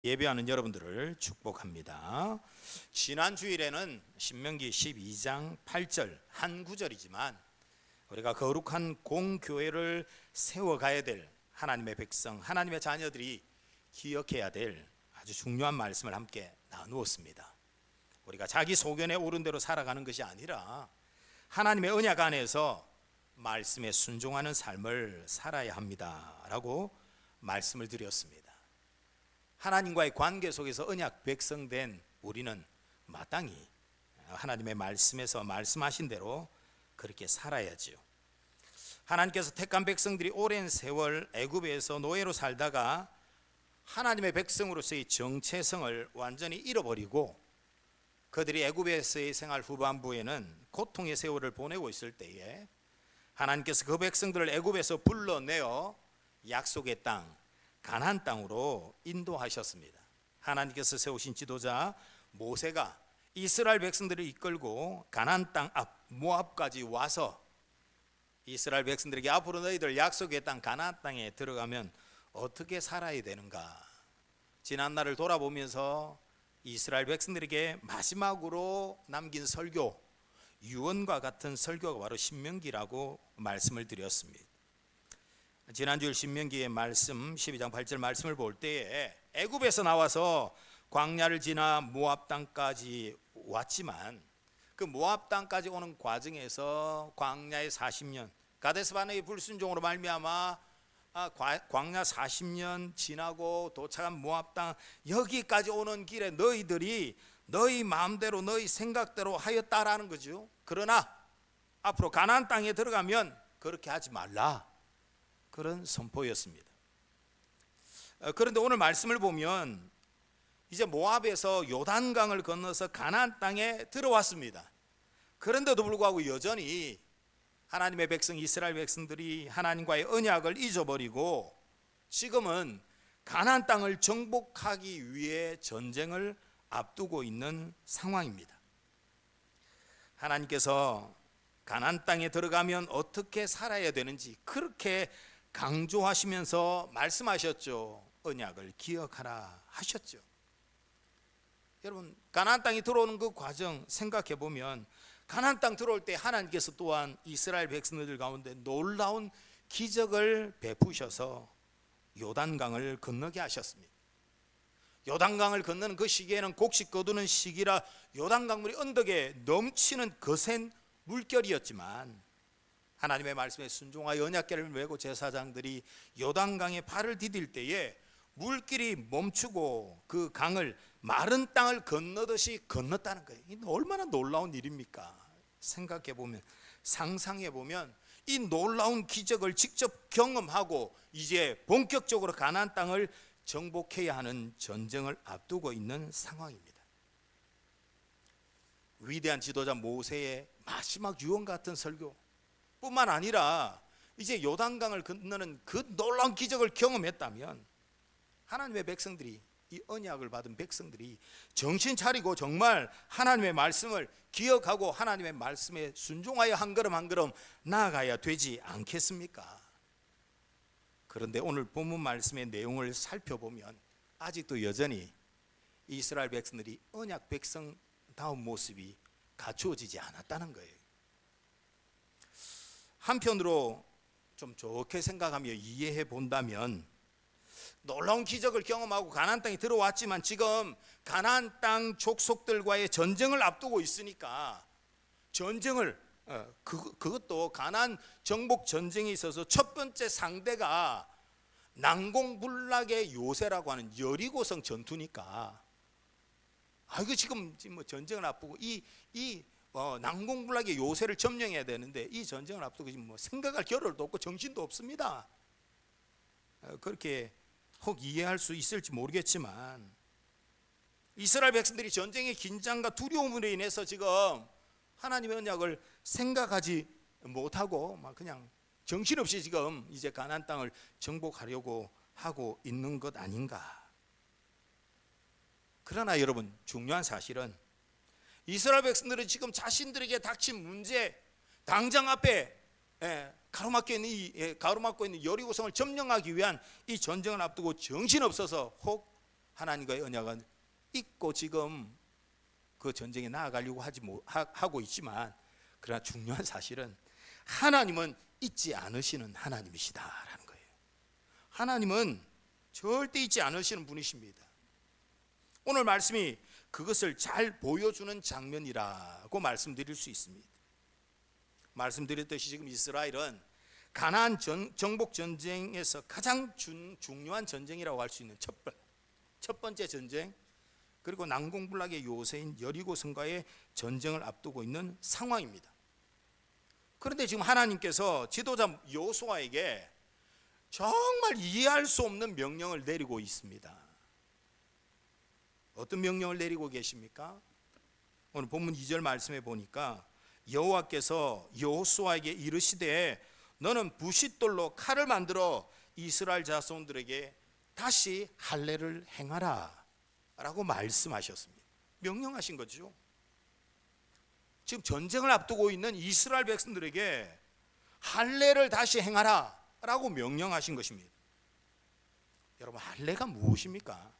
예배하는 여러분들을 축복합니다. 지난 주일에는 신명기 12장 8절 한 구절이지만 우리가 거룩한 공교회를 세워가야 될 하나님의 백성, 하나님의 자녀들이 기억해야 될 아주 중요한 말씀을 함께 나누었습니다. 우리가 자기 소견에 오른 대로 살아가는 것이 아니라 하나님의 언약 안에서 말씀에 순종하는 삶을 살아야 합니다라고 말씀을 드렸습니다. 하나님과의 관계 속에서 언약 백성된 우리는 마땅히 하나님의 말씀에서 말씀하신 대로 그렇게 살아야지요. 하나님께서 택한 백성들이 오랜 세월 애굽에서 노예로 살다가 하나님의 백성으로서의 정체성을 완전히 잃어버리고 그들이 애굽에서의 생활 후반부에는 고통의 세월을 보내고 있을 때에 하나님께서 그 백성들을 애굽에서 불러내어 약속의 땅 가나안 땅으로 인도하셨습니다. 하나님께서 세우신 지도자 모세가 이스라엘 백성들을 이끌고 가나안 땅 앞 모압까지 와서 이스라엘 백성들에게 앞으로 너희들 약속의 땅 가나안 땅에 들어가면 어떻게 살아야 되는가, 지난 날을 돌아보면서 이스라엘 백성들에게 마지막으로 남긴 설교, 유언과 같은 설교가 바로 신명기라고 말씀을 드렸습니다. 지난주일 신명기의 말씀 12장 8절 말씀을 볼 때에 애굽에서 나와서 광야를 지나 모압 땅까지 왔지만 그 모압 땅까지 오는 과정에서 광야의 40년 가데스 바네의 불순종으로 말미암아 광야 40년 지나고 도착한 모압 땅 여기까지 오는 길에 너희들이 너희 마음대로 너희 생각대로 하였다라는 거죠. 그러나 앞으로 가나안 땅에 들어가면 그렇게 하지 말라, 그런 선포였습니다. 그런데 오늘 말씀을 보면 이제 모압에서 요단강을 건너서 가나안 땅에 들어왔습니다. 그런데도 불구하고 여전히 하나님의 백성 이스라엘 백성들이 하나님과의 언약을 잊어버리고 지금은 가나안 땅을 정복하기 위해 전쟁을 앞두고 있는 상황입니다. 하나님께서 가나안 땅에 들어가면 어떻게 살아야 되는지 그렇게 강조하시면서 말씀하셨죠. 언약을 기억하라 하셨죠. 여러분, 가나안 땅에 들어오는 그 과정 생각해 보면 가나안 땅 들어올 때 하나님께서 또한 이스라엘 백성들 가운데 놀라운 기적을 베푸셔서 요단강을 건너게 하셨습니다. 요단강을 건너는 그 시기에는 곡식 거두는 시기라 요단강물이 언덕에 넘치는 거센 물결이었지만 하나님의 말씀에 순종하여 언약궤를 메고 제사장들이 요단강에 발을 디딜 때에 물길이 멈추고 그 강을 마른 땅을 건너듯이 건넜다는 거예요. 얼마나 놀라운 일입니까? 생각해 보면, 상상해 보면 이 놀라운 기적을 직접 경험하고 이제 본격적으로 가나안 땅을 정복해야 하는 전쟁을 앞두고 있는 상황입니다. 위대한 지도자 모세의 마지막 유언 같은 설교 뿐만 아니라 이제 요단강을 건너는 그 놀라운 기적을 경험했다면 하나님의 백성들이, 이 언약을 받은 백성들이 정신 차리고 정말 하나님의 말씀을 기억하고 하나님의 말씀에 순종하여 한 걸음 한 걸음 나아가야 되지 않겠습니까? 그런데 오늘 본문 말씀의 내용을 살펴보면 아직도 여전히 이스라엘 백성들이 언약 백성다운 모습이 갖추어지지 않았다는 거예요. 한편으로 좀 좋게 생각하며 이해해 본다면 놀라운 기적을 경험하고 가나안 땅에 들어왔지만 지금 가나안 땅 족속들과의 전쟁을 앞두고 있으니까 전쟁을 그것도 가나안 정복 전쟁에 있어서 첫 번째 상대가 난공불락의 요새라고 하는 여리고성 전투니까 이거 지금 뭐 전쟁을 앞두고 이 난공불락의 요새를 점령해야 되는데 이 전쟁을 앞두고 지금 뭐 생각할 겨를도 없고 정신도 없습니다. 그렇게 혹 이해할 수 있을지 모르겠지만 이스라엘 백성들이 전쟁의 긴장과 두려움으로 인해서 지금 하나님의 언약을 생각하지 못하고 막 그냥 정신없이 지금 이제 가나안 땅을 정복하려고 하고 있는 것 아닌가. 그러나 여러분, 중요한 사실은 이스라엘 백성들은 지금 자신들에게 닥친 문제, 당장 앞에 가로막고 있는 여리고성을 점령하기 위한 이 전쟁을 앞두고 정신없어서 혹 하나님과의 언약은 잊고 지금 그 전쟁에 나아가려고 하고 있지만, 그러나 중요한 사실은 하나님은 잊지 않으시는 하나님이시다라는 거예요. 하나님은 절대 잊지 않으시는 분이십니다. 오늘 말씀이 그것을 잘 보여주는 장면이라고 말씀드릴 수 있습니다. 말씀드렸듯이 지금 이스라엘은 가나안 정복 전쟁에서 가장 중요한 전쟁이라고 할 수 있는 첫 번째 전쟁, 그리고 난공불락의 요새인 여리고성과의 전쟁을 앞두고 있는 상황입니다. 그런데 지금 하나님께서 지도자 여호수아에게 정말 이해할 수 없는 명령을 내리고 있습니다. 어떤 명령을 내리고 계십니까? 오늘 본문 2절 말씀에 보니까 여호와께서 여호수아에게 이르시되 너는 부싯돌로 칼을 만들어 이스라엘 자손들에게 다시 할례를 행하라 라고 말씀하셨습니다. 명령하신 거죠. 지금 전쟁을 앞두고 있는 이스라엘 백성들에게 할례를 다시 행하라 라고 명령하신 것입니다. 여러분, 할례가 무엇입니까?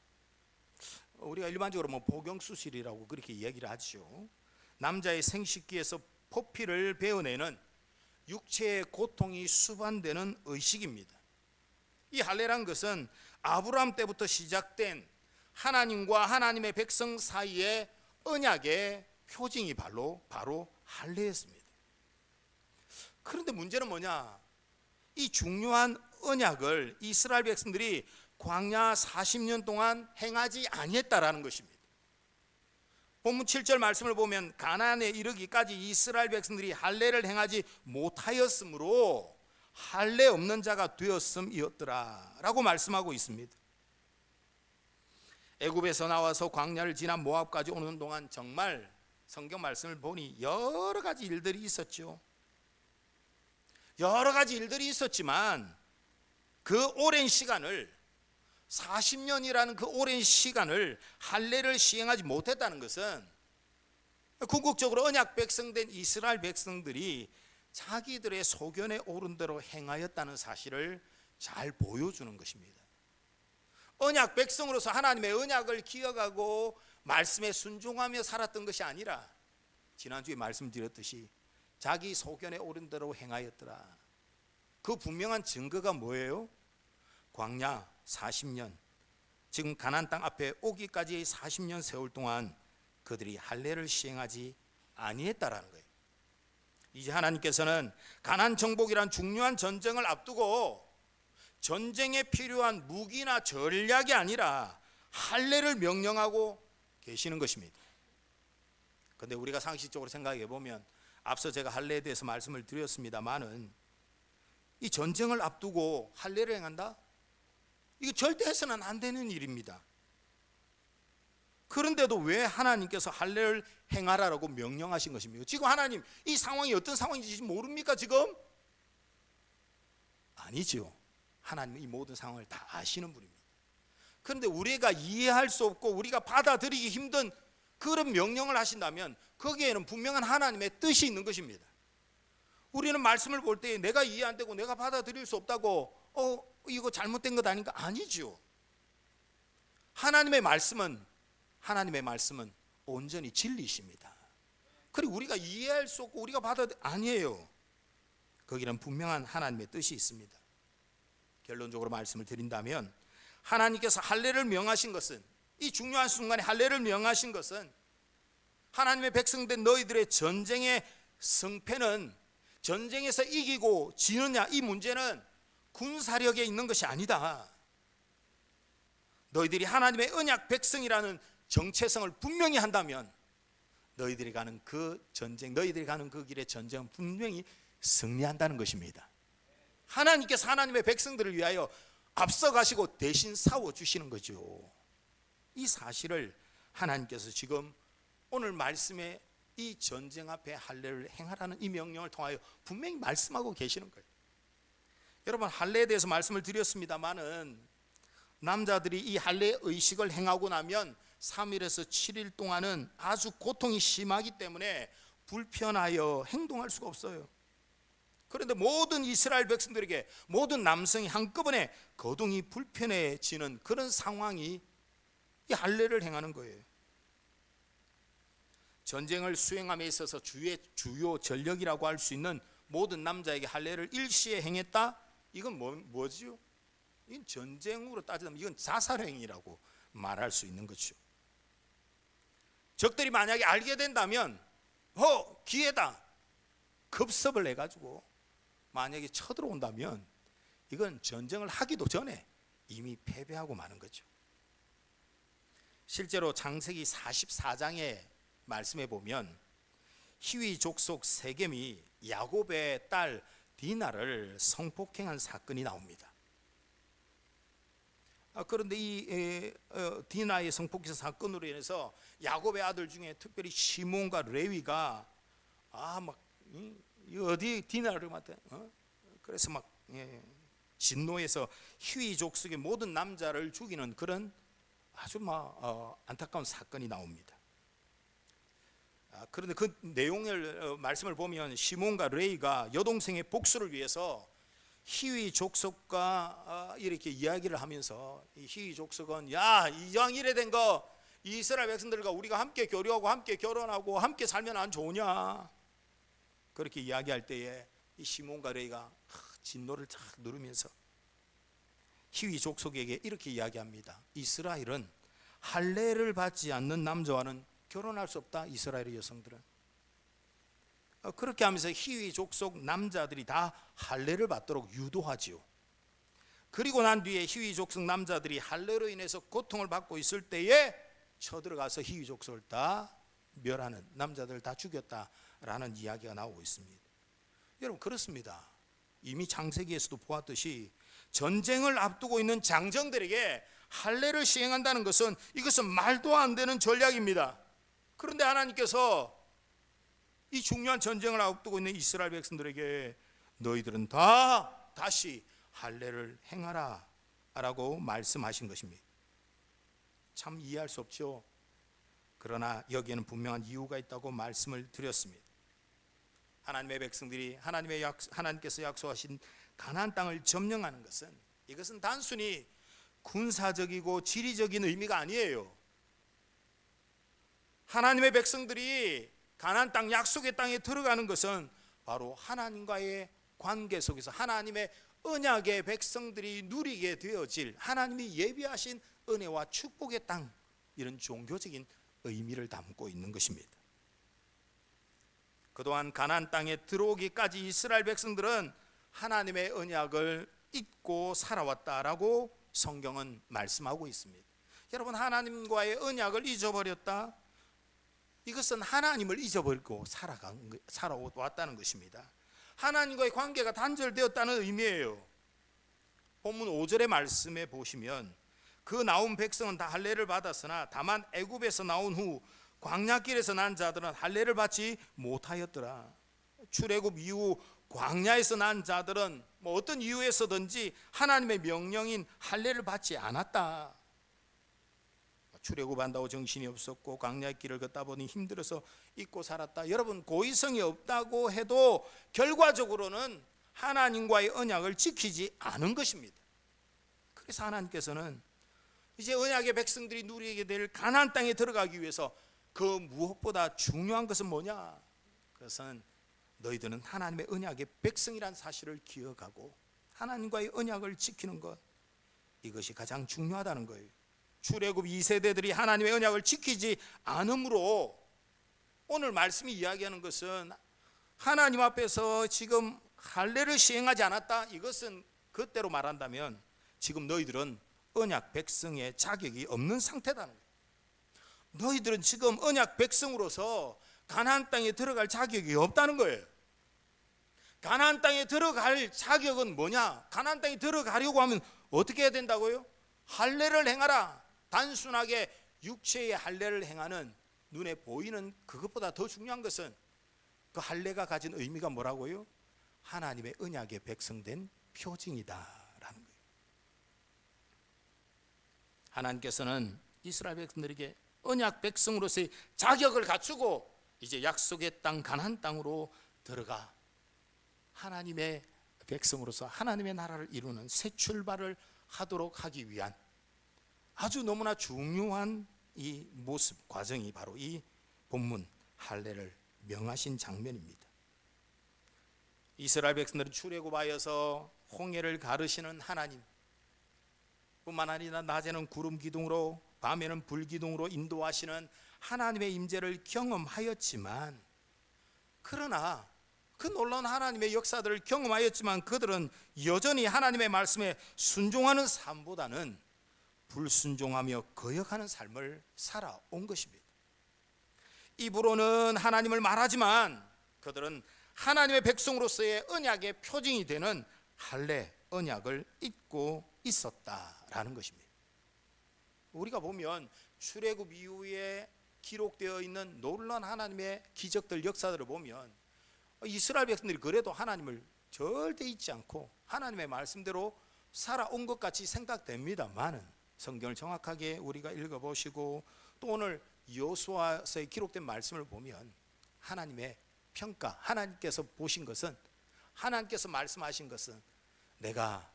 우리가 일반적으로 복용수술이라고 그렇게 이야기를 하죠. 남자의 생식기에서 포피를 베어내는 육체의 고통이 수반되는 의식입니다. 이 할례란 것은 아브라함 때부터 시작된 하나님과 하나님의 백성 사이의 언약의 표징이 바로 할례였습니다. 그런데 문제는 뭐냐? 이 중요한 언약을 이스라엘 백성들이 광야 40년 동안 행하지 아니했다라는 것입니다. 본문 7절 말씀을 보면 가나안에 이르기까지 이스라엘 백성들이 할례를 행하지 못하였으므로 할례 없는 자가 되었음이었더라 라고 말씀하고 있습니다. 애굽에서 나와서 광야를 지나 모압까지 오는 동안 정말 성경 말씀을 보니 여러 가지 일들이 있었죠. 여러 가지 일들이 있었지만 그 오랜 시간을, 40년이라는 그 오랜 시간을 할례를 시행하지 못했다는 것은 궁극적으로 언약 백성된 이스라엘 백성들이 자기들의 소견에 오른 대로 행하였다는 사실을 잘 보여주는 것입니다. 언약 백성으로서 하나님의 언약을 기억하고 말씀에 순종하며 살았던 것이 아니라 지난주에 말씀드렸듯이 자기 소견에 오른 대로 행하였더라. 그 분명한 증거가 뭐예요? 광야 40년, 지금 가나안 땅 앞에 오기까지의 40년 세월 동안 그들이 할례를 시행하지 아니했다라는 거예요. 이제 하나님께서는 가나안 정복이란 중요한 전쟁을 앞두고 전쟁에 필요한 무기나 전략이 아니라 할례를 명령하고 계시는 것입니다. 그런데 우리가 상식적으로 생각해 보면, 앞서 제가 할례에 대해서 말씀을 드렸습니다마는 이 전쟁을 앞두고 할례를 행한다? 이게 절대 해서는 안 되는 일입니다. 그런데도 왜 하나님께서 할례를 행하라고 명령하신 것입니까? 지금 하나님 이 상황이 어떤 상황인지 모릅니까 지금? 아니죠. 하나님은 이 모든 상황을 다 아시는 분입니다. 그런데 우리가 이해할 수 없고 우리가 받아들이기 힘든 그런 명령을 하신다면 거기에는 분명한 하나님의 뜻이 있는 것입니다. 우리는 말씀을 볼 때 내가 이해 안 되고 내가 받아들일 수 없다고 이거 잘못된 것 아닌가? 아니죠. 하나님의 말씀은 온전히 진리십니다. 그리고 우리가 이해할 수 없고 우리가 아니에요. 거기는 분명한 하나님의 뜻이 있습니다. 결론적으로 말씀을 드린다면, 하나님께서 할례를 명하신 것은, 이 중요한 순간에 할례를 명하신 것은 하나님의 백성된 너희들의 전쟁의 승패는 전쟁에서 이기고 지느냐 이 문제는 군사력에 있는 것이 아니다. 너희들이 하나님의 언약 백성이라는 정체성을 분명히 한다면 너희들이 가는 그 전쟁, 너희들이 가는 그 길의 전쟁은 분명히 승리한다는 것입니다. 하나님께서 하나님의 백성들을 위하여 앞서가시고 대신 싸워주시는 거죠. 이 사실을 하나님께서 지금 오늘 말씀에 이 전쟁 앞에 할례를 행하라는 이 명령을 통하여 분명히 말씀하고 계시는 거예요. 여러분, 할례에 대해서 말씀을 드렸습니다마는 남자들이 이 할례 의식을 행하고 나면 3일에서 7일 동안은 아주 고통이 심하기 때문에 불편하여 행동할 수가 없어요. 그런데 모든 이스라엘 백성들에게 모든 남성이 한꺼번에 거동이 불편해지는 그런 상황이 이 할례를 행하는 거예요. 전쟁을 수행함에 있어서 주요 전력이라고 할 수 있는 모든 남자에게 할례를 일시에 행했다? 이건 뭐지요? 이건 전쟁으로 따지자면 이건 자살행위라고 말할 수 있는 거죠. 적들이 만약에 알게 된다면 기회다 급습을 해가지고 만약에 쳐들어온다면 이건 전쟁을 하기도 전에 이미 패배하고 마는 거죠. 실제로 창세기 44장의 말씀에 보면 히위 족속 세겜이 야곱의 딸 디나를 성폭행한 사건이 나옵니다. 그런데 이 디나의 성폭행 사건으로 인해서 야곱의 아들 중에 특별히 시몬과 레위가 어디 디나를 맡아 그래서 막 진노해서 히위 족속의 모든 남자를 죽이는 그런 아주 안타까운 사건이 나옵니다. 그런데 그 내용을 말씀을 보면 시몬과 레이가 여동생의 복수를 위해서 히위 족속과 이렇게 이야기를 하면서 이 히위 족속은 야 이왕 이래 된 거 이스라엘 백성들과 우리가 함께 교류하고 함께 결혼하고 함께 살면 안 좋으냐 그렇게 이야기할 때에 이 시몬과 레이가 진노를 쫙 누르면서 히위 족속에게 이렇게 이야기합니다. 이스라엘은 할례를 받지 않는 남자와는 결혼할 수 없다. 이스라엘의 여성들은 그렇게 하면서 히위 족속 남자들이 다 할례를 받도록 유도하지요. 그리고 난 뒤에 히위 족속 남자들이 할례로 인해서 고통을 받고 있을 때에 쳐들어가서 히위 족속을 다 멸하는 남자들을 다 죽였다라는 이야기가 나오고 있습니다. 여러분 그렇습니다. 이미 창세기에서도 보았듯이 전쟁을 앞두고 있는 장정들에게 할례를 시행한다는 것은 이것은 말도 안 되는 전략입니다. 그런데 하나님께서 이 중요한 전쟁을 앞두고 있는 이스라엘 백성들에게 너희들은 다시 할례를 행하라 라고 말씀하신 것입니다. 참 이해할 수 없죠. 그러나 여기에는 분명한 이유가 있다고 말씀을 드렸습니다. 하나님의 백성들이 하나님께서 약속하신 가나안 땅을 점령하는 것은 이것은 단순히 군사적이고 지리적인 의미가 아니에요. 하나님의 백성들이 가나안 땅 약속의 땅에 들어가는 것은 바로 하나님과의 관계 속에서 하나님의 언약의 백성들이 누리게 되어질 하나님이 예비하신 은혜와 축복의 땅, 이런 종교적인 의미를 담고 있는 것입니다. 그동안 가나안 땅에 들어오기까지 이스라엘 백성들은 하나님의 언약을 잊고 살아왔다라고 성경은 말씀하고 있습니다. 여러분 하나님과의 언약을 잊어버렸다? 이것은 하나님을 잊어버리고 살아왔다는 것입니다. 하나님과의 관계가 단절되었다는 의미예요. 본문 5절의 말씀에 보시면 그 나온 백성은 다 할례를 받았으나 다만 애굽에서 나온 후 광야길에서 난 자들은 할례를 받지 못하였더라. 출애굽 이후 광야에서 난 자들은 어떤 이유에서든지 하나님의 명령인 할례를 받지 않았다. 출애굽한다고 정신이 없었고 광야의 길을 걷다 보니 힘들어서 잊고 살았다. 여러분 고의성이 없다고 해도 결과적으로는 하나님과의 언약을 지키지 않은 것입니다. 그래서 하나님께서는 이제 언약의 백성들이 누리게 될 가나안 땅에 들어가기 위해서 그 무엇보다 중요한 것은 뭐냐? 그것은 너희들은 하나님의 언약의 백성이란 사실을 기억하고 하나님과의 언약을 지키는 것, 이것이 가장 중요하다는 거예요. 출애굽 2세대들이 하나님의 언약을 지키지 않으므로 오늘 말씀이 이야기하는 것은 하나님 앞에서 지금 할례를 시행하지 않았다. 이것은 그때로 말한다면 지금 너희들은 언약 백성의 자격이 없는 상태다는 거예요. 너희들은 지금 언약 백성으로서 가나안 땅에 들어갈 자격이 없다는 거예요. 가나안 땅에 들어갈 자격은 뭐냐? 가나안 땅에 들어가려고 하면 어떻게 해야 된다고요? 할례를 행하라. 단순하게 육체의 할례를 행하는 눈에 보이는 그것보다 더 중요한 것은 그 할례가 가진 의미가 뭐라고요? 하나님의 언약의 백성된 표징이다라는 거예요. 하나님께서는 이스라엘 백성들에게 언약 백성으로서의 자격을 갖추고 이제 약속의 땅 가나안 땅으로 들어가 하나님의 백성으로서 하나님의 나라를 이루는 새 출발을 하도록 하기 위한 아주 너무나 중요한 이 모습 과정이 바로 이 본문 할례를 명하신 장면입니다. 이스라엘 백성들은 출애굽하여서 홍해를 가르시는 하나님 뿐만 아니라 낮에는 구름 기둥으로 밤에는 불 기둥으로 인도하시는 하나님의 임재를 경험하였지만, 그러나 그 놀라운 하나님의 역사들을 경험하였지만 그들은 여전히 하나님의 말씀에 순종하는 삶보다는 불순종하며 거역하는 삶을 살아온 것입니다. 입으로는 하나님을 말하지만 그들은 하나님의 백성으로서의 언약의 표징이 되는 할례 언약을 잊고 있었다라는 것입니다. 우리가 보면 출애굽 이후에 기록되어 있는 놀라운 하나님의 기적들, 역사들을 보면 이스라엘 백성들이 그래도 하나님을 절대 잊지 않고 하나님의 말씀대로 살아온 것 같이 생각됩니다만, 성경을 정확하게 우리가 읽어보시고 또 오늘 여호수아서에 기록된 말씀을 보면 하나님의 평가, 하나님께서 보신 것은, 하나님께서 말씀하신 것은, 내가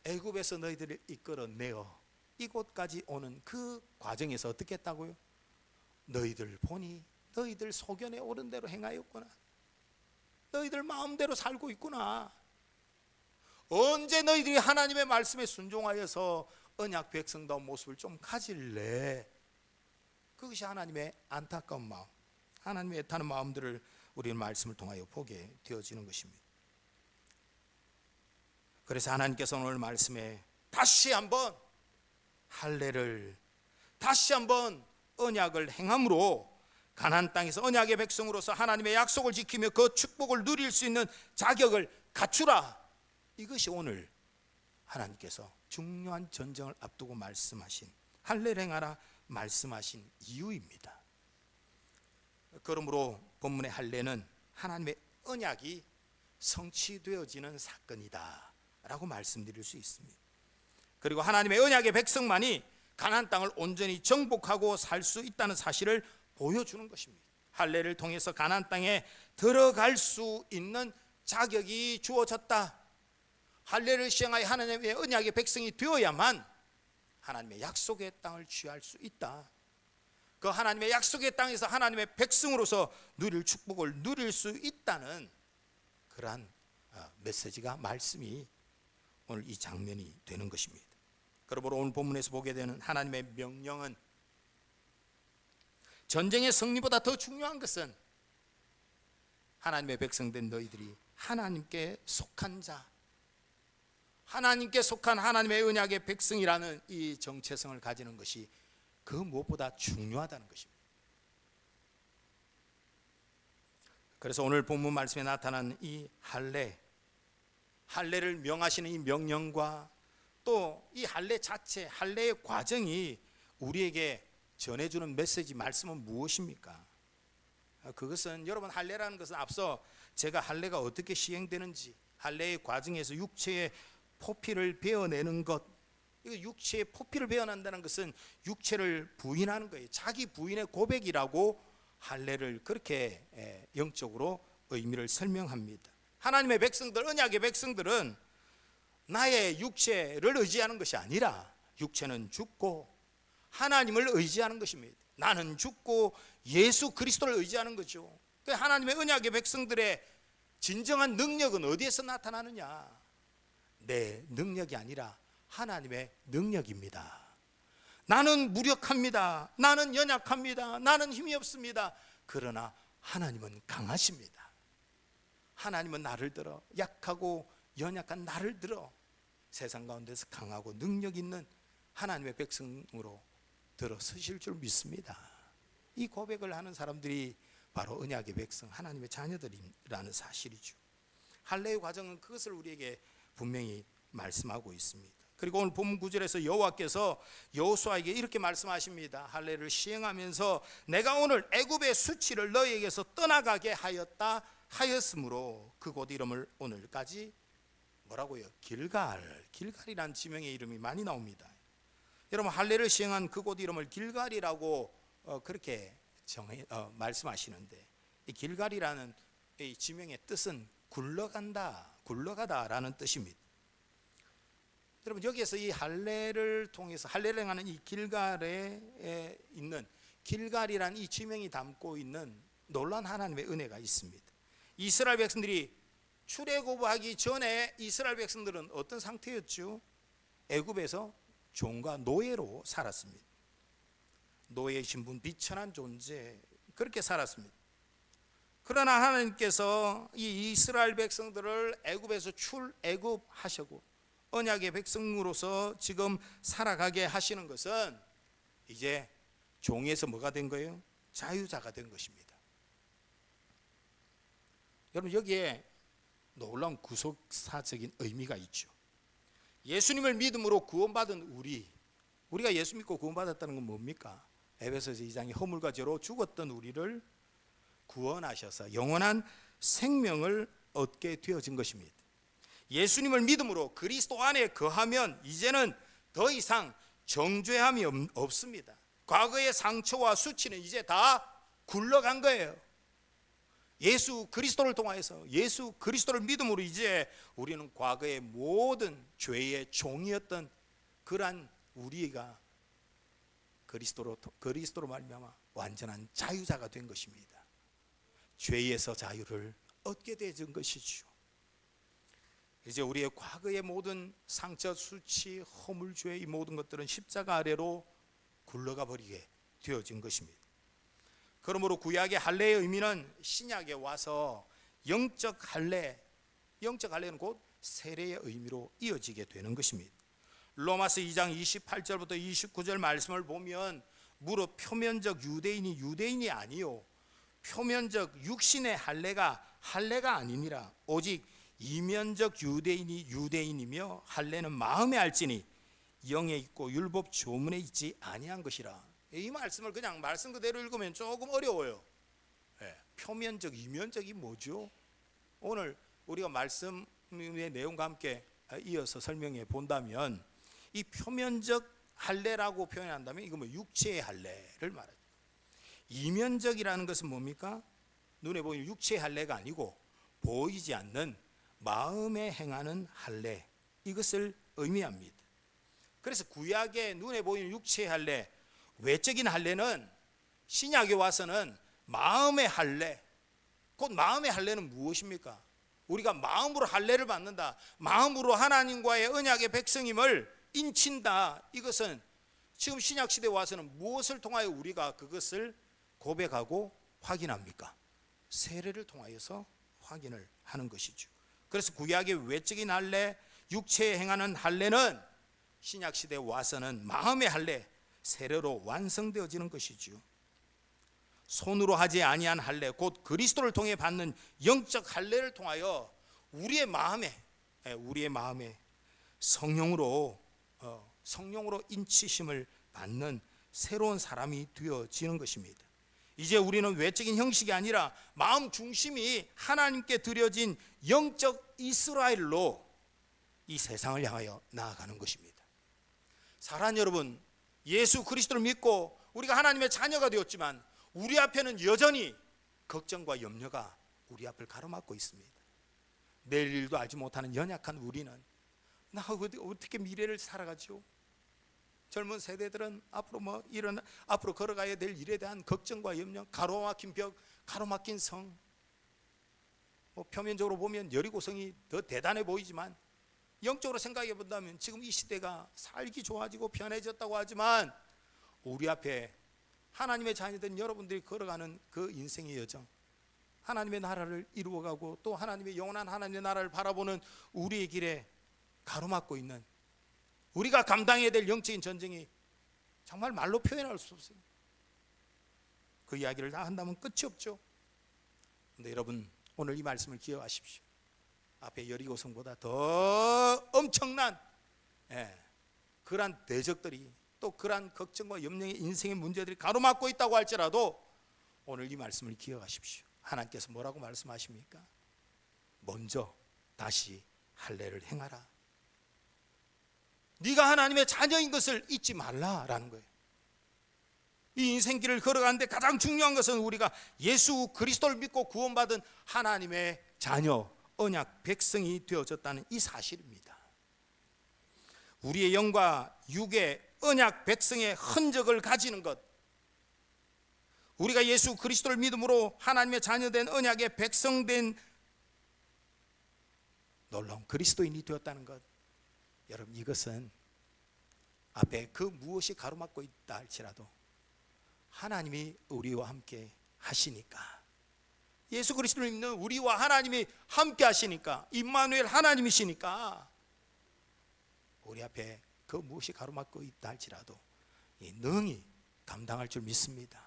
애굽에서 너희들을 이끌어내어 이곳까지 오는 그 과정에서 어떻게 했다고요? 너희들 보니 너희들 소견에 오른 대로 행하였구나. 너희들 마음대로 살고 있구나. 언제 너희들이 하나님의 말씀에 순종하여서 언약 백성다운 모습을 좀 가질래? 그것이 하나님의 안타까운 마음, 하나님의 애타는 마음들을 우리는 말씀을 통하여 보게 되어지는 것입니다. 그래서 하나님께서 오늘 말씀에 다시 한번 할례를, 다시 한번 언약을 행함으로 가나안 땅에서 언약의 백성으로서 하나님의 약속을 지키며 그 축복을 누릴 수 있는 자격을 갖추라. 이것이 오늘 하나님께서 중요한 전쟁을 앞두고 말씀하신, 할례를 행하라 말씀하신 이유입니다. 그러므로 본문의 할례는 하나님의 언약이 성취되어지는 사건이다 라고 말씀드릴 수 있습니다. 그리고 하나님의 언약의 백성만이 가나안 땅을 온전히 정복하고 살 수 있다는 사실을 보여주는 것입니다. 할례를 통해서 가나안 땅에 들어갈 수 있는 자격이 주어졌다. 할례를 시행하여 하나님의 언약의 백성이 되어야만 하나님의 약속의 땅을 취할 수 있다. 그 하나님의 약속의 땅에서 하나님의 백성으로서 누릴 축복을 누릴 수 있다는 그러한 메시지가, 말씀이 오늘 이 장면이 되는 것입니다. 그러므로 오늘 본문에서 보게 되는 하나님의 명령은, 전쟁의 승리보다 더 중요한 것은 하나님의 백성된 너희들이 하나님께 속한 자, 하나님께 속한 하나님의 언약의 백성이라는 이 정체성을 가지는 것이 그 무엇보다 중요하다는 것입니다. 그래서 오늘 본문 말씀에 나타난 이 할례를 명하시는 이 명령과 또 이 할례 자체, 할례의 과정이 우리에게 전해주는 메시지, 말씀은 무엇입니까? 그것은, 여러분, 할례라는 것은 앞서 제가 할례가 어떻게 시행되는지, 할례의 과정에서 육체의 포피를 베어내는 것, 이거 육체의 포피를 베어낸다는 것은 육체를 부인하는 거예요. 자기 부인의 고백이라고 할례를 그렇게 영적으로 의미를 설명합니다. 하나님의 백성들, 언약의 백성들은 나의 육체를 의지하는 것이 아니라 육체는 죽고 하나님을 의지하는 것입니다. 나는 죽고 예수 그리스도를 의지하는 거죠. 하나님의 언약의 백성들의 진정한 능력은 어디에서 나타나느냐? 내 능력이 아니라 하나님의 능력입니다. 나는 무력합니다. 나는 연약합니다. 나는 힘이 없습니다. 그러나 하나님은 강하십니다. 하나님은 나를 들어, 약하고 연약한 나를 들어 세상 가운데서 강하고 능력 있는 하나님의 백성으로 들어서실 줄 믿습니다. 이 고백을 하는 사람들이 바로 언약의 백성, 하나님의 자녀들이라는 사실이죠. 할례의 과정은 그것을 우리에게 분명히 말씀하고 있습니다. 그리고 오늘 본문 9절에서 여호와께서 여호수아에게 이렇게 말씀하십니다. 할례를 시행하면서 내가 오늘 애굽의 수치를 너희에게서 떠나가게 하였으므로 그곳 이름을 오늘까지 뭐라고요? 길갈이라는 지명의 이름이 많이 나옵니다. 여러분, 할례를 시행한 그곳 이름을 길갈이라고 그렇게 말씀하시는데, 이 길갈이라는 이 지명의 뜻은 굴러가다라는 뜻입니다. 여러분, 여기에서 이 할례를 통해서 할례를 행하는 이 길갈에 있는 길갈이라는 이 지명이 담고 있는 놀라운 하나님의 은혜가 있습니다. 이스라엘 백성들이 출애굽하기 전에 이스라엘 백성들은 어떤 상태였죠? 애굽에서 종과 노예로 살았습니다. 노예 신분, 비천한 존재, 그렇게 살았습니다. 그러나 하나님께서 이 이스라엘 백성들을 애굽에서 출애굽하시고 언약의 백성으로서 지금 살아가게 하시는 것은 이제 종에서 뭐가 된 거예요? 자유자가 된 것입니다. 여러분, 여기에 놀라운 구속사적인 의미가 있죠. 예수님을 믿음으로 구원받은 우리가 예수 믿고 구원받았다는 건 뭡니까? 에베소서 2장에 허물과 죄로 죽었던 우리를 구원하셔서 영원한 생명을 얻게 되어진 것입니다. 예수님을 믿음으로 그리스도 안에 거하면 이제는 더 이상 정죄함이 없습니다. 과거의 상처와 수치는 이제 다 굴러간 거예요. 예수 그리스도를 통하여서 예수 그리스도를 믿음으로 이제 우리는 과거의 모든 죄의 종이었던 그러한 우리가 그리스도로 말미암아 완전한 자유자가 된 것입니다. 죄에서 자유를 얻게 되는 것이죠. 이제 우리의 과거의 모든 상처, 수치, 허물, 죄, 이 모든 것들은 십자가 아래로 굴러가 버리게 되어진 것입니다. 그러므로 구약의 할례의 의미는 신약에 와서 영적 할례는 곧 세례의 의미로 이어지게 되는 것입니다. 로마서 2장 28절부터 29절 말씀을 보면 무릇 표면적 유대인이 아니요 표면적 육신의 할례가 아니니라. 오직 이면적 유대인이 유대인이며 할례는 마음에 알지니 영에 있고 율법 조문에 있지 아니한 것이라. 이 말씀을 그냥 말씀 그대로 읽으면 조금 어려워요. 표면적, 이면적이 뭐죠? 오늘 우리가 말씀의 내용과 함께 이어서 설명해 본다면 이 표면적 할례라고 표현한다면 이거 뭐 육체의 할례를 말하죠. 이면적이라는 것은 뭡니까? 눈에 보이는 육체의 할례가 아니고 보이지 않는 마음에 행하는 할례, 이것을 의미합니다. 그래서 구약의 눈에 보이는 육체의 할례, 외적인 할례는 신약에 와서는 마음의 할례, 곧 마음의 할례는 무엇입니까? 우리가 마음으로 할례를 받는다, 마음으로 하나님과의 언약의 백성임을 인친다. 이것은 지금 신약 시대에 와서는 무엇을 통하여 우리가 그것을 고백하고 확인합니까? 세례를 통하여서 확인을 하는 것이죠. 그래서 구약의 외적인 할례, 육체에 행하는 할례는 신약 시대에 와서는 마음의 할례, 세례로 완성되어지는 것이죠. 손으로 하지 아니한 할례, 곧 그리스도를 통해 받는 영적 할례를 통하여 우리의 마음에 성령으로 인치심을 받는 새로운 사람이 되어지는 것입니다. 이제 우리는 외적인 형식이 아니라 마음 중심이 하나님께 드려진 영적 이스라엘로 이 세상을 향하여 나아가는 것입니다. 사랑하는 여러분, 예수 그리스도를 믿고 우리가 하나님의 자녀가 되었지만 우리 앞에는 여전히 걱정과 염려가 우리 앞을 가로막고 있습니다. 내일 일도 알지 못하는 연약한 우리는 나 어떻게 미래를 살아가죠? 젊은 세대들은 앞으로 걸어가야 될 일에 대한 걱정과 염려, 가로막힌 벽, 가로막힌 성. 표면적으로 보면 여리고성이 더 대단해 보이지만 영적으로 생각해 본다면 지금 이 시대가 살기 좋아지고 편해졌다고 하지만 우리 앞에 하나님의 자녀된 여러분들이 걸어가는 그 인생의 여정, 하나님의 나라를 이루어가고 또 하나님의 영원한 하나님의 나라를 바라보는 우리의 길에 가로막고 있는, 우리가 감당해야 될 영적인 전쟁이 정말 말로 표현할 수 없어요. 그 이야기를 다 한다면 끝이 없죠. 그런데 여러분, 오늘 이 말씀을 기억하십시오. 앞에 여리고성보다 더 엄청난 그러한 대적들이, 또 그러한 걱정과 염려의 인생의 문제들이 가로막고 있다고 할지라도 오늘 이 말씀을 기억하십시오. 하나님께서 뭐라고 말씀하십니까? 먼저 다시 할례를 행하라. 네가 하나님의 자녀인 것을 잊지 말라라는 거예요. 이 인생길을 걸어가는데 가장 중요한 것은 우리가 예수 그리스도를 믿고 구원받은 하나님의 자녀, 언약 백성이 되어졌다는 이 사실입니다. 우리의 영과 육의 언약 백성의 흔적을 가지는 것, 우리가 예수 그리스도를 믿음으로 하나님의 자녀된 언약의 백성된 놀라운 그리스도인이 되었다는 것, 여러분 이것은 앞에 그 무엇이 가로막고 있다 할지라도 하나님이 우리와 함께 하시니까, 예수 그리스도를 믿는 우리와 하나님이 함께 하시니까, 임마누엘 하나님이시니까 우리 앞에 그 무엇이 가로막고 있다 할지라도 능히 감당할 줄 믿습니다.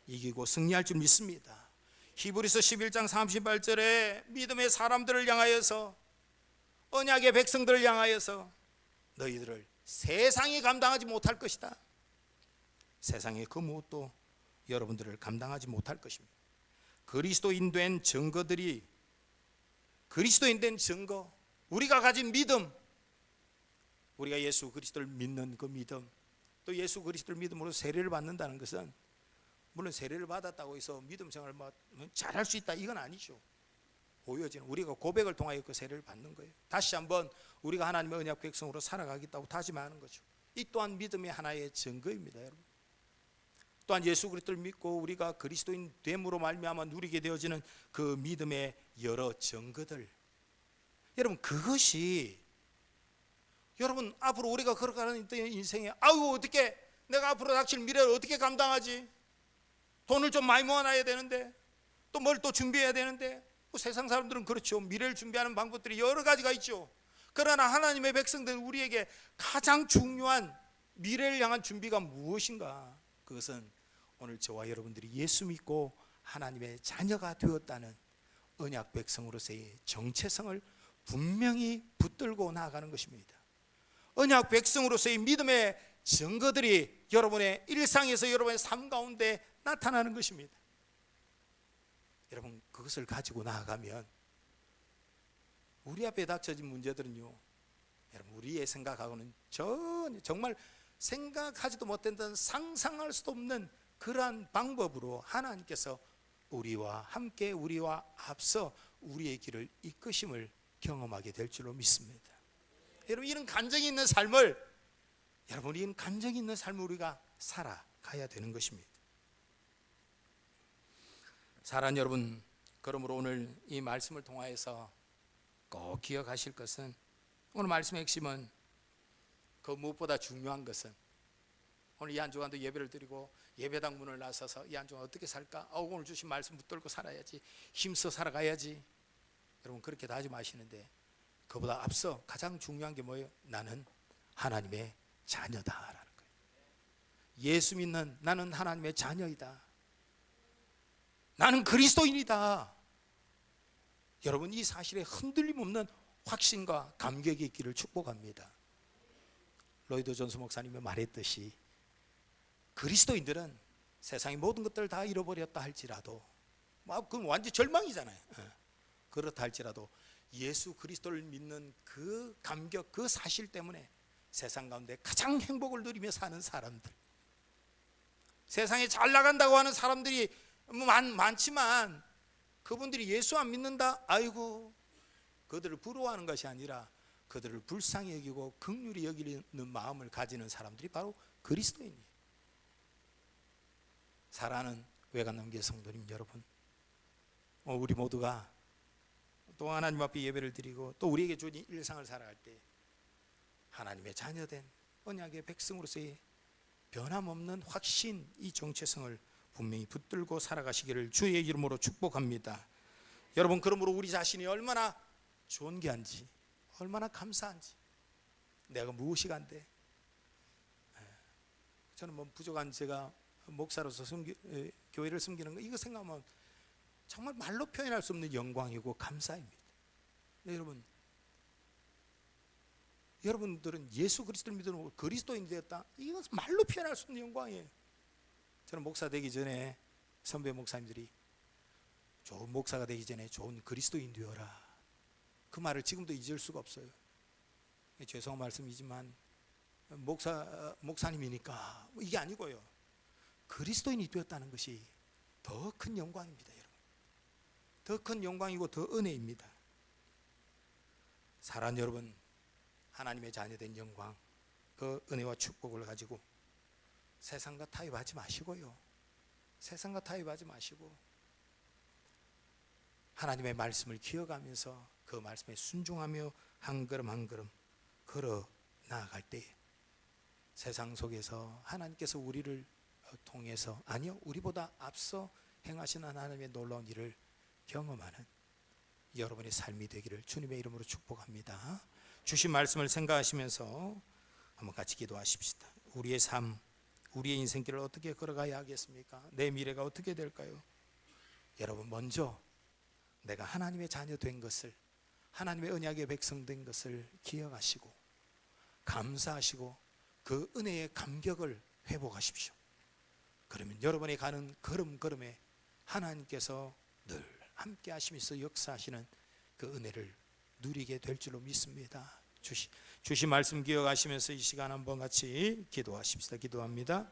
이기고 승리할 줄 믿습니다. 히브리서 11장 38절에 믿음의 사람들을 향하여서, 언약의 백성들을 향하여서 너희들을 세상이 감당하지 못할 것이다. 세상의 그 무엇도 여러분들을 감당하지 못할 것입니다. 그리스도인 된 증거들이, 그리스도인 된 증거, 우리가 가진 믿음, 우리가 예수 그리스도를 믿는 그 믿음, 또 예수 그리스도를 믿음으로 세례를 받는다는 것은, 물론 세례를 받았다고 해서 믿음 생활을 잘할 수 있다 이건 아니죠. 보여지는, 우리가 고백을 통하여 그 세례를 받는 거예요. 다시 한번 우리가 하나님의 언약 백성으로 살아가겠다고 다짐하는 거죠. 이 또한 믿음의 하나의 증거입니다. 여러분, 또한 예수 그리스도를 믿고 우리가 그리스도인 됨으로 말미암아 누리게 되어지는 그 믿음의 여러 증거들, 여러분 그것이 여러분 앞으로 우리가 걸어가는 인생에, 아유 어떻게 내가 앞으로 닥칠 미래를 어떻게 감당하지, 돈을 좀 많이 모아놔야 되는데, 또 뭘 또 준비해야 되는데, 세상 사람들은 그렇죠. 미래를 준비하는 방법들이 여러 가지가 있죠. 그러나 하나님의 백성들 우리에게 가장 중요한 미래를 향한 준비가 무엇인가? 그것은 오늘 저와 여러분들이 예수 믿고 하나님의 자녀가 되었다는 언약 백성으로서의 정체성을 분명히 붙들고 나아가는 것입니다. 언약 백성으로서의 믿음의 증거들이 여러분의 일상에서, 여러분의 삶 가운데 나타나는 것입니다. 여러분 그것을 가지고 나아가면 우리 앞에 닥쳐진 문제들은요, 여러분 우리의 생각하고는 전혀, 정말 생각하지도 못했던, 상상할 수도 없는 그러한 방법으로 하나님께서 우리와 함께, 우리와 앞서 우리의 길을 이끄심을 경험하게 될 줄로 믿습니다. 여러분 이런 감정이 있는 삶을, 여러분 이런 감정이 있는 삶을 우리가 살아가야 되는 것입니다. 사랑하는 여러분, 그러므로 오늘 이 말씀을 통하여서 꼭 기억하실 것은, 오늘 말씀의 핵심은, 그 무엇보다 중요한 것은, 오늘 이 한 주간도 예배를 드리고 예배당 문을 나서서 이 한 주간 어떻게 살까? 오늘 주신 말씀 붙들고 살아야지, 힘써 살아가야지, 여러분 그렇게 다 하지 마시는데, 그보다 앞서 가장 중요한 게 뭐예요? 나는 하나님의 자녀다라는 거예요. 예수 믿는 나는 하나님의 자녀이다, 나는 그리스도인이다. 여러분 이 사실에 흔들림 없는 확신과 감격이 있기를 축복합니다. 로이드 존스 목사님이 말했듯이 그리스도인들은 세상의 모든 것들을 다 잃어버렸다 할지라도, 그건 완전 절망이잖아요. 그렇다 할지라도 예수 그리스도를 믿는 그 감격, 그 사실 때문에 세상 가운데 가장 행복을 누리며 사는 사람들, 세상에 잘 나간다고 하는 사람들이 많지만 그분들이 예수 안 믿는다, 아이고, 그들을 부러워하는 것이 아니라 그들을 불쌍히 여기고 긍휼히 여기는 마음을 가지는 사람들이 바로 그리스도인이에요. 사랑하는 외관남교회 성도님 여러분, 우리 모두가 또 하나님 앞에 예배를 드리고 또 우리에게 주어진 일상을 살아갈 때 하나님의 자녀된 언약의 백성으로서의 변함없는 확신, 이 정체성을 분명히 붙들고 살아가시기를 주의 이름으로 축복합니다. 여러분 그러므로 우리 자신이 얼마나 존귀한지, 얼마나 감사한지, 내가 무엇이 간데, 저는 뭐 부족한 제가 목사로서 교회를 섬기는 거, 이거 생각하면 정말 말로 표현할 수 없는 영광이고 감사입니다. 네, 여러분들은 예수 그리스도를 믿는 그리스도인이 되었다, 이건 말로 표현할 수 없는 영광이에요. 저는 목사 되기 전에 선배 목사님들이 좋은 목사가 되기 전에 좋은 그리스도인 되어라, 그 말을 지금도 잊을 수가 없어요. 죄송한 말씀이지만 목사님이니까 이게 아니고요, 그리스도인이 되었다는 것이 더 큰 영광입니다. 여러분, 더 큰 영광이고 더 은혜입니다. 사랑하는 여러분, 하나님의 자녀된 영광, 그 은혜와 축복을 가지고 세상과 타협하지 마시고요. 세상과 타협하지 마시고 하나님의 말씀을 기억하면서 그 말씀에 순종하며 한 걸음 한 걸음 걸어 나아갈 때에 세상 속에서 하나님께서 우리를 통해서, 아니요, 우리보다 앞서 행하시는 하나님의 놀라운 일을 경험하는 여러분의 삶이 되기를 주님의 이름으로 축복합니다. 주신 말씀을 생각하시면서 한번 같이 기도하십시다. 우리의 삶, 우리의 인생길을 어떻게 걸어가야 하겠습니까? 내 미래가 어떻게 될까요? 여러분, 먼저 내가 하나님의 자녀 된 것을, 하나님의 언약의 백성 된 것을 기억하시고 감사하시고 그 은혜의 감격을 회복하십시오. 그러면 여러분이 가는 걸음걸음에 하나님께서 늘 함께 하시면서 역사하시는 그 은혜를 누리게 될 줄로 믿습니다. 주신 말씀 기억하시면서 이 시간 한번 같이 기도하십시다. 기도합니다.